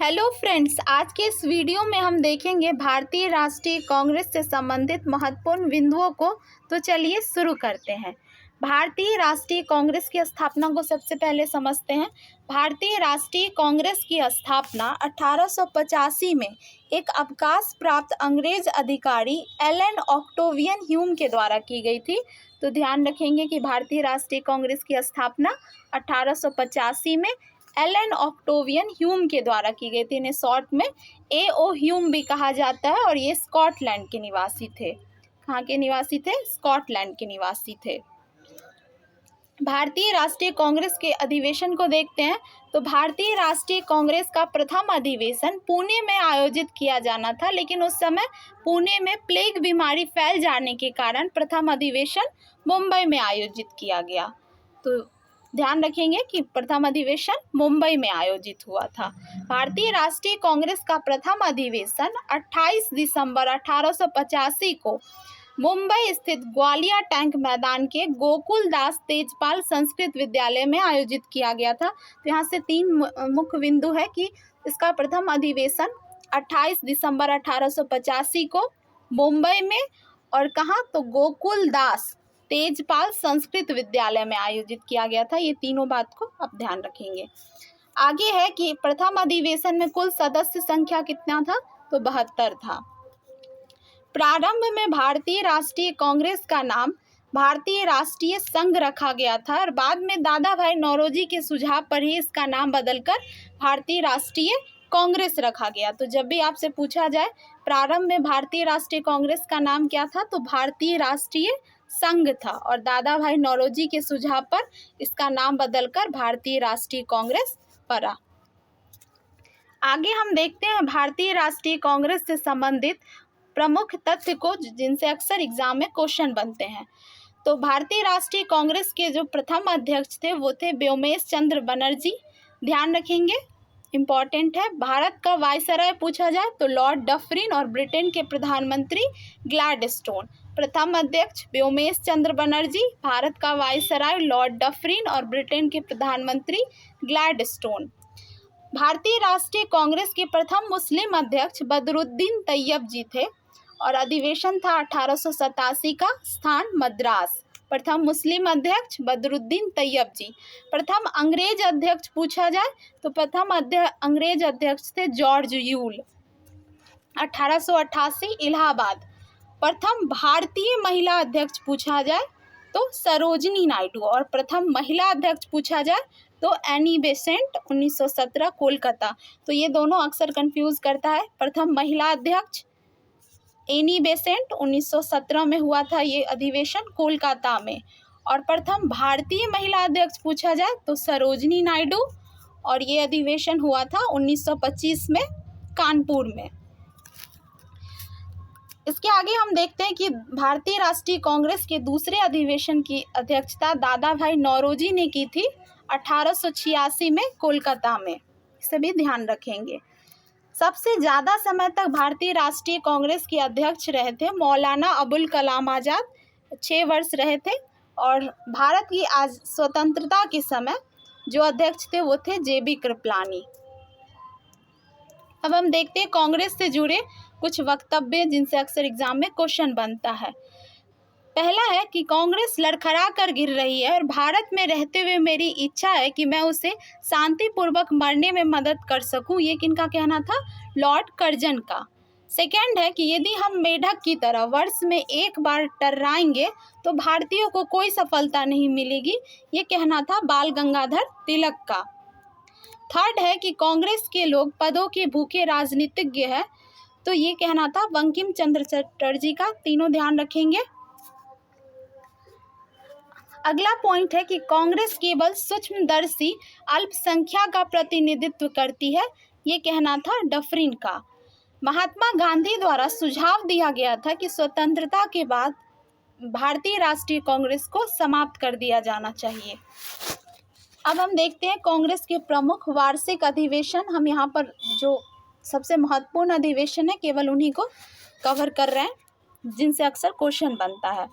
Hello friends, आज के इस वीडियो में हम देखेंगे भारतीय राष्ट्रीय कांग्रेस से संबंधित महत्वपूर्ण बिंदुओं को। तो चलिए शुरू करते हैं। भारतीय राष्ट्रीय कांग्रेस की स्थापना को सबसे पहले समझते हैं। भारतीय राष्ट्रीय कांग्रेस की स्थापना 1885 में एक अवकाश प्राप्त अंग्रेज अधिकारी एलन ऑक्टेवियन ह्यूम के द्वारा की गई थी। तो ध्यान रखेंगे कि भारतीय राष्ट्रीय कांग्रेस की स्थापना 1885 में एलन ऑक्टेवियन ह्यूम के द्वारा की गई थी। इन्हें शॉर्ट में A.O. ह्यूम भी कहा जाता है और ये स्कॉटलैंड के निवासी थे। कहाँ के निवासी थे? स्कॉटलैंड के निवासी थे। भारतीय राष्ट्रीय कांग्रेस के अधिवेशन को देखते हैं। तो भारतीय राष्ट्रीय कांग्रेस का प्रथम अधिवेशन पुणे में आयोजित किया जाना था, लेकिन उस समय पुणे में प्लेग बीमारी फैल जाने के कारण प्रथम अधिवेशन मुंबई में आयोजित किया गया। तो ध्यान रखेंगे कि प्रथम अधिवेशन मुंबई में आयोजित हुआ था। भारतीय राष्ट्रीय कांग्रेस का प्रथम अधिवेशन 28 दिसंबर 1885 को मुंबई स्थित ग्वालिया टैंक मैदान के गोकुल दास तेजपाल संस्कृत विद्यालय में आयोजित किया गया था। तो यहाँ से तीन मुख्य बिंदु है कि इसका प्रथम अधिवेशन 28 दिसंबर 1885 को मुंबई में और कहाँ, तो गोकुल दास तेजपाल संस्कृत विद्यालय में आयोजित किया गया था। ये तीनों बात को आप ध्यान रखेंगे। आगे है कि प्रथम अधिवेशन में कुल सदस्य संख्या कितना था? तो 72 था। प्रारंभ में भारतीय राष्ट्रीय कांग्रेस का नाम भारतीय राष्ट्रीय संघ रखा गया था और बाद में दादा भाई नौरोजी के सुझाव पर ही इसका नाम बदलकर भारतीय राष्ट्रीय कांग्रेस रखा गया। तो जब भी आपसे पूछा जाए प्रारंभ में भारतीय राष्ट्रीय कांग्रेस का नाम क्या था, तो भारतीय राष्ट्रीय संघ था और दादा भाई नौरोजी के सुझाव पर इसका नाम बदलकर भारतीय राष्ट्रीय कांग्रेस पड़ा। आगे हम देखते हैं भारतीय राष्ट्रीय कांग्रेस से संबंधित प्रमुख तथ्य को, जिनसे अक्सर एग्जाम में क्वेश्चन बनते हैं। तो भारतीय राष्ट्रीय कांग्रेस के जो प्रथम अध्यक्ष थे वो थे व्योमेश चंद्र बनर्जी। ध्यान रखेंगे, इम्पॉर्टेंट है। भारत का वायसराय पूछा जाए तो लॉर्ड डफरिन और ब्रिटेन के प्रधानमंत्री ग्लैडस्टोन। प्रथम अध्यक्ष व्योमेश चंद्र बनर्जी, भारत का वायसराय लॉर्ड डफरिन और ब्रिटेन के प्रधानमंत्री ग्लैडस्टोन। भारतीय राष्ट्रीय कांग्रेस के प्रथम मुस्लिम अध्यक्ष बदरुद्दीन तैयब जी थे और अधिवेशन था 1887 का, स्थान मद्रास। प्रथम मुस्लिम अध्यक्ष बदरुद्दीन तैयब जी। प्रथम अंग्रेज अध्यक्ष पूछा जाए तो प्रथम अंग्रेज अध्यक्ष थे जॉर्ज यूल, 1888 इलाहाबाद। प्रथम भारतीय महिला अध्यक्ष पूछा जाए तो सरोजिनी नायडू और प्रथम महिला अध्यक्ष पूछा जाए तो एनी बेसेंट, 1917 कोलकाता। तो ये दोनों अक्सर कंफ्यूज करता है। प्रथम महिला अध्यक्ष एनी बेसेंट 1917 में हुआ था ये अधिवेशन कोलकाता में, और प्रथम भारतीय महिला अध्यक्ष पूछा जाए तो सरोजिनी नायडू और ये अधिवेशन हुआ था 1925 में कानपुर में। इसके आगे हम देखते हैं कि भारतीय राष्ट्रीय कांग्रेस के दूसरे अधिवेशन की अध्यक्षता दादा भाई नौरोजी ने की थी 1886 में कोलकाता में। इसे भी ध्यान रखेंगे। सबसे ज़्यादा समय तक भारतीय राष्ट्रीय कांग्रेस के अध्यक्ष रहे थे मौलाना अबुल कलाम आज़ाद, 6 वर्ष रहे थे। और भारत की आज स्वतंत्रता के समय जो अध्यक्ष थे वो थे JB कृपलानी। अब हम देखते हैं कांग्रेस से जुड़े कुछ वक्तव्य जिनसे अक्सर एग्जाम में क्वेश्चन बनता है। पहला है कि कांग्रेस लड़खड़ा कर गिर रही है और भारत में रहते हुए मेरी इच्छा है कि मैं उसे शांतिपूर्वक मरने में मदद कर सकूं। ये किनका कहना था? लॉर्ड कर्जन का। सेकंड है कि यदि हम मेढक की तरह वर्ष में एक बार टर्राएंगे तो भारतीयों को कोई सफलता नहीं मिलेगी। ये कहना था बाल गंगाधर तिलक का। थर्ड है कि कांग्रेस के लोग पदों के भूखे राजनीतिज्ञ हैं। तो ये कहना था बंकिम चंद्र चटर्जी का। तीनों ध्यान रखेंगे। अगला पॉइंट है कि कांग्रेस केवल सूक्ष्मदर्शी अल्पसंख्या का प्रतिनिधित्व करती है। ये कहना था डफरिन का। महात्मा गांधी द्वारा सुझाव दिया गया था कि स्वतंत्रता के बाद भारतीय राष्ट्रीय कांग्रेस को समाप्त कर दिया जाना चाहिए। अब हम देखते हैं कांग्रेस के प्रमुख वार्षिक अधिवेशन। हम यहाँ पर जो सबसे महत्वपूर्ण अधिवेशन है केवल उन्हीं को कवर कर रहे हैं जिनसे अक्सर क्वेश्चन बनता है।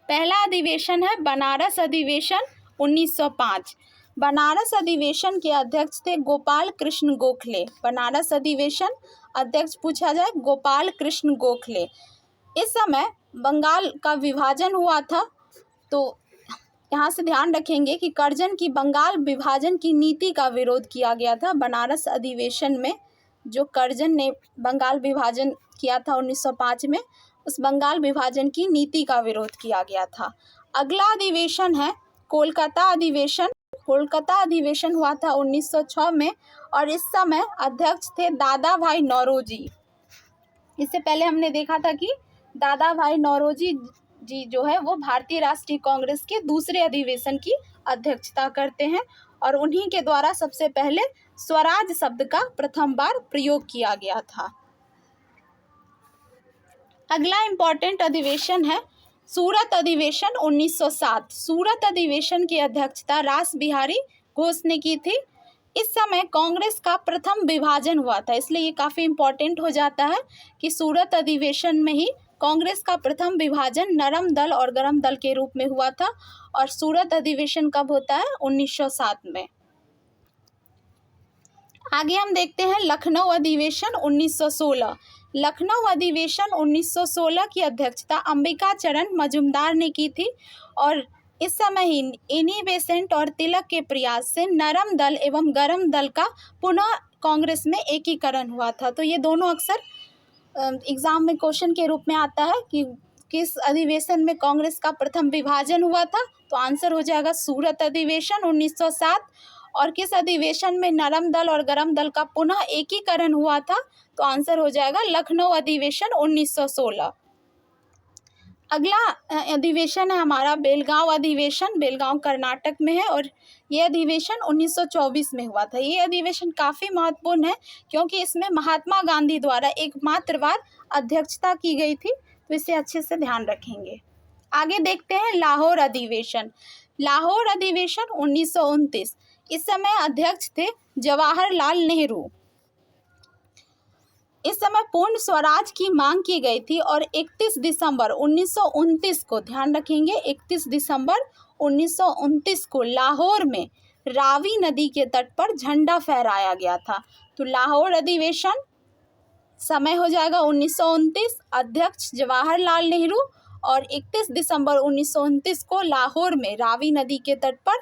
पहला अधिवेशन है बनारस अधिवेशन 1905। बनारस अधिवेशन के अध्यक्ष थे गोपाल कृष्ण गोखले। बनारस अधिवेशन अध्यक्ष पूछा जाए, गोपाल कृष्ण गोखले। इस समय बंगाल का विभाजन हुआ था, तो यहाँ से ध्यान रखेंगे कि कर्जन की बंगाल विभाजन की नीति का विरोध किया गया था। बनारस अधिवेशन में जो कर्जन ने बंगाल विभाजन किया था 1905 में, उस बंगाल विभाजन की नीति का विरोध किया गया था। अगला अधिवेशन है कोलकाता अधिवेशन। कोलकाता अधिवेशन हुआ था 1906 में और इस समय अध्यक्ष थे दादा भाई नौरोजी। इससे पहले हमने देखा था कि दादा भाई नौरोजी जी जो है वो भारतीय राष्ट्रीय कांग्रेस के दूसरे अधिवेशन की अध्यक्षता करते हैं और उन्हीं के द्वारा सबसे पहले स्वराज शब्द का प्रथम बार प्रयोग किया गया था। अगला इम्पोर्टेंट अधिवेशन है सूरत अधिवेशन 1907। सूरत अधिवेशन की अध्यक्षता रास बिहारी घोष ने की थी। इस समय कांग्रेस का प्रथम विभाजन हुआ था, इसलिए ये काफ़ी इम्पोर्टेंट हो जाता है कि सूरत अधिवेशन में ही कांग्रेस का प्रथम विभाजन नरम दल और गरम दल के रूप में हुआ था और सूरत अधिवेशन कब होता है? 1907 में। आगे हम देखते हैं लखनऊ अधिवेशन 1916। लखनऊ अधिवेशन 1916 की अध्यक्षता अंबिका चरण मजुमदार ने की थी और इस समय ही एनी बेसेंट और तिलक के प्रयास से नरम दल एवं गरम दल का पुनः कांग्रेस में एकीकरण हुआ था। तो ये दोनों अक्सर एग्जाम में क्वेश्चन के रूप में आता है कि किस अधिवेशन में कांग्रेस का प्रथम विभाजन हुआ था, तो आंसर हो जाएगा सूरत अधिवेशन 1907। और किस अधिवेशन में नरम दल और गरम दल का पुनः एकीकरण हुआ था, तो आंसर हो जाएगा लखनऊ अधिवेशन 1916। अगला अधिवेशन है हमारा बेलगांव अधिवेशन। बेलगांव कर्नाटक में है और ये अधिवेशन 1924 में हुआ था। ये अधिवेशन काफ़ी महत्वपूर्ण है क्योंकि इसमें महात्मा गांधी द्वारा एकमात्र बार अध्यक्षता की गई थी, तो इसे अच्छे से ध्यान रखेंगे। आगे देखते हैं लाहौर अधिवेशन। लाहौर अधिवेशन 1929। इस समय अध्यक्ष थे जवाहरलाल नेहरू। इस समय पूर्ण स्वराज की मांग की गई थी और 31 दिसंबर 1929 को, ध्यान रखेंगे 31 दिसंबर 1929 को लाहौर में रावी नदी के तट पर झंडा फहराया गया था। तो लाहौर अधिवेशन समय हो जाएगा 1929, अध्यक्ष जवाहरलाल नेहरू और 31 दिसंबर 1929 को लाहौर में रावी नदी के तट पर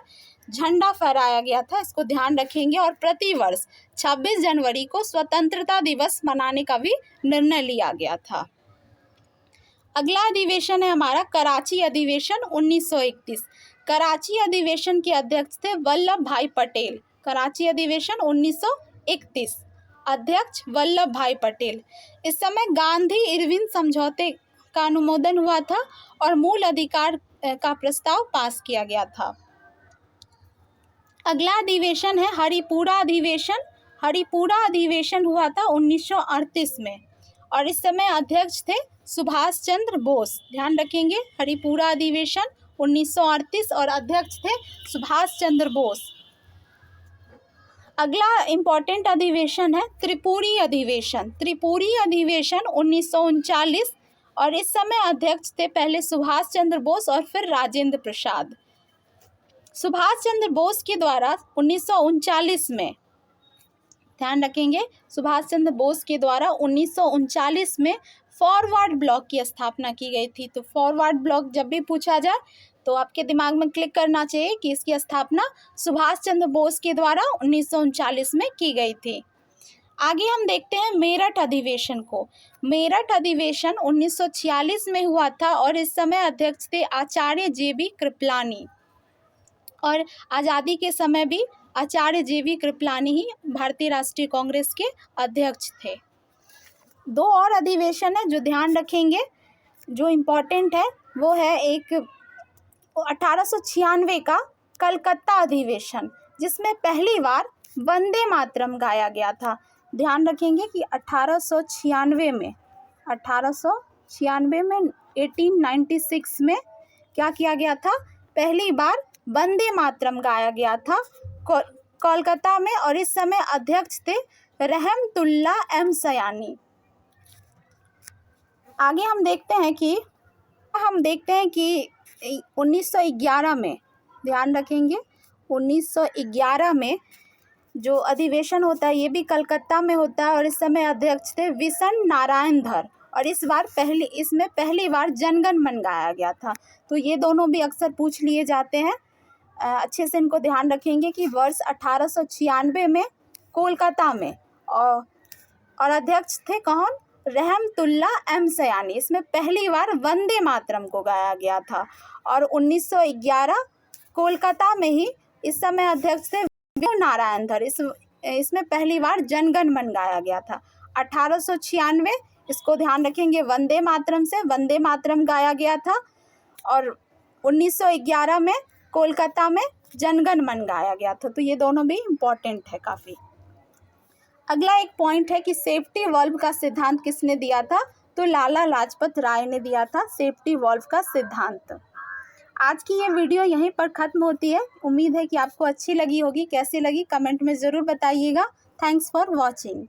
झंडा फहराया गया था, इसको ध्यान रखेंगे। और प्रतिवर्ष 26 जनवरी को स्वतंत्रता दिवस मनाने का भी निर्णय लिया गया था। अगला अधिवेशन है हमारा कराची अधिवेशन 1931। कराची अधिवेशन के अध्यक्ष थे वल्लभ भाई पटेल। कराची अधिवेशन 1931, अध्यक्ष वल्लभ भाई पटेल। इस समय गांधी इरविन समझौते का अनुमोदन हुआ था और मूल अधिकार का प्रस्ताव पास किया गया था। अगला अधिवेशन है हरिपुरा अधिवेशन। हरिपुरा अधिवेशन हुआ था 1938 में और इस समय अध्यक्ष थे सुभाष चंद्र बोस। ध्यान रखेंगे हरिपुरा अधिवेशन 1938 और अध्यक्ष थे सुभाष चंद्र बोस। अगला इम्पॉर्टेंट अधिवेशन है त्रिपुरी अधिवेशन। त्रिपुरी अधिवेशन 1939 और इस समय अध्यक्ष थे पहले सुभाष चंद्र बोस और फिर राजेंद्र प्रसाद। सुभाष चंद्र बोस के द्वारा 1939 में, ध्यान रखेंगे सुभाष चंद्र बोस के द्वारा 1939 में फॉरवर्ड ब्लॉक की स्थापना की गई थी। तो फॉरवर्ड ब्लॉक जब भी पूछा जाए तो आपके दिमाग में क्लिक करना चाहिए कि इसकी स्थापना सुभाष चंद्र बोस के द्वारा 1939 में की गई थी। आगे हम देखते हैं मेरठ अधिवेशन को। मेरठ अधिवेशन 1946 में हुआ था और इस समय अध्यक्ष थे आचार्य JB कृपलानी और आज़ादी के समय भी आचार्य JB कृपलानी ही भारतीय राष्ट्रीय कांग्रेस के अध्यक्ष थे। दो और अधिवेशन है जो ध्यान रखेंगे, जो इम्पोर्टेंट है वो है एक 1896 का कलकत्ता अधिवेशन, जिसमें पहली बार वंदे मातरम गाया गया था। ध्यान रखेंगे कि 1896 में 1896 में क्या किया गया था, पहली बार वंदे मातरम गाया गया था कोलकाता में और इस समय अध्यक्ष थे रहमतुल्ला M सयानी। आगे हम देखते हैं कि 1911 में, ध्यान रखेंगे 1911 में जो अधिवेशन होता है ये भी कलकत्ता में होता है और इस समय अध्यक्ष थे विशन नारायण धर। और इसमें पहली बार जनगण मन गाया गया था। तो ये दोनों भी अक्सर पूछ लिए जाते हैं, अच्छे से इनको ध्यान रखेंगे कि वर्ष 1896 में कोलकाता में और अध्यक्ष थे कौन, रहमतुल्ला एम सयानी। इसमें पहली बार वंदे मातरम को गाया गया था। और 1911 कोलकाता में ही इस समय अध्यक्ष थे नारायण धर। इसमें पहली बार जनगण मन गाया गया था। 1896 इसको ध्यान रखेंगे, वंदे मातरम से वंदे मातरम गाया गया था। और 1911 में कोलकाता में जनगण मन गाया गया था। तो ये दोनों भी इम्पोर्टेंट है काफ़ी। अगला एक पॉइंट है कि सेफ्टी वॉल्व का सिद्धांत किसने दिया था, तो लाला लाजपत राय ने दिया था सेफ्टी वॉल्व का सिद्धांत। आज की ये वीडियो यहीं पर ख़त्म होती है। उम्मीद है कि आपको अच्छी लगी होगी। कैसी लगी कमेंट में ज़रूर बताइएगा। Thanks for watching.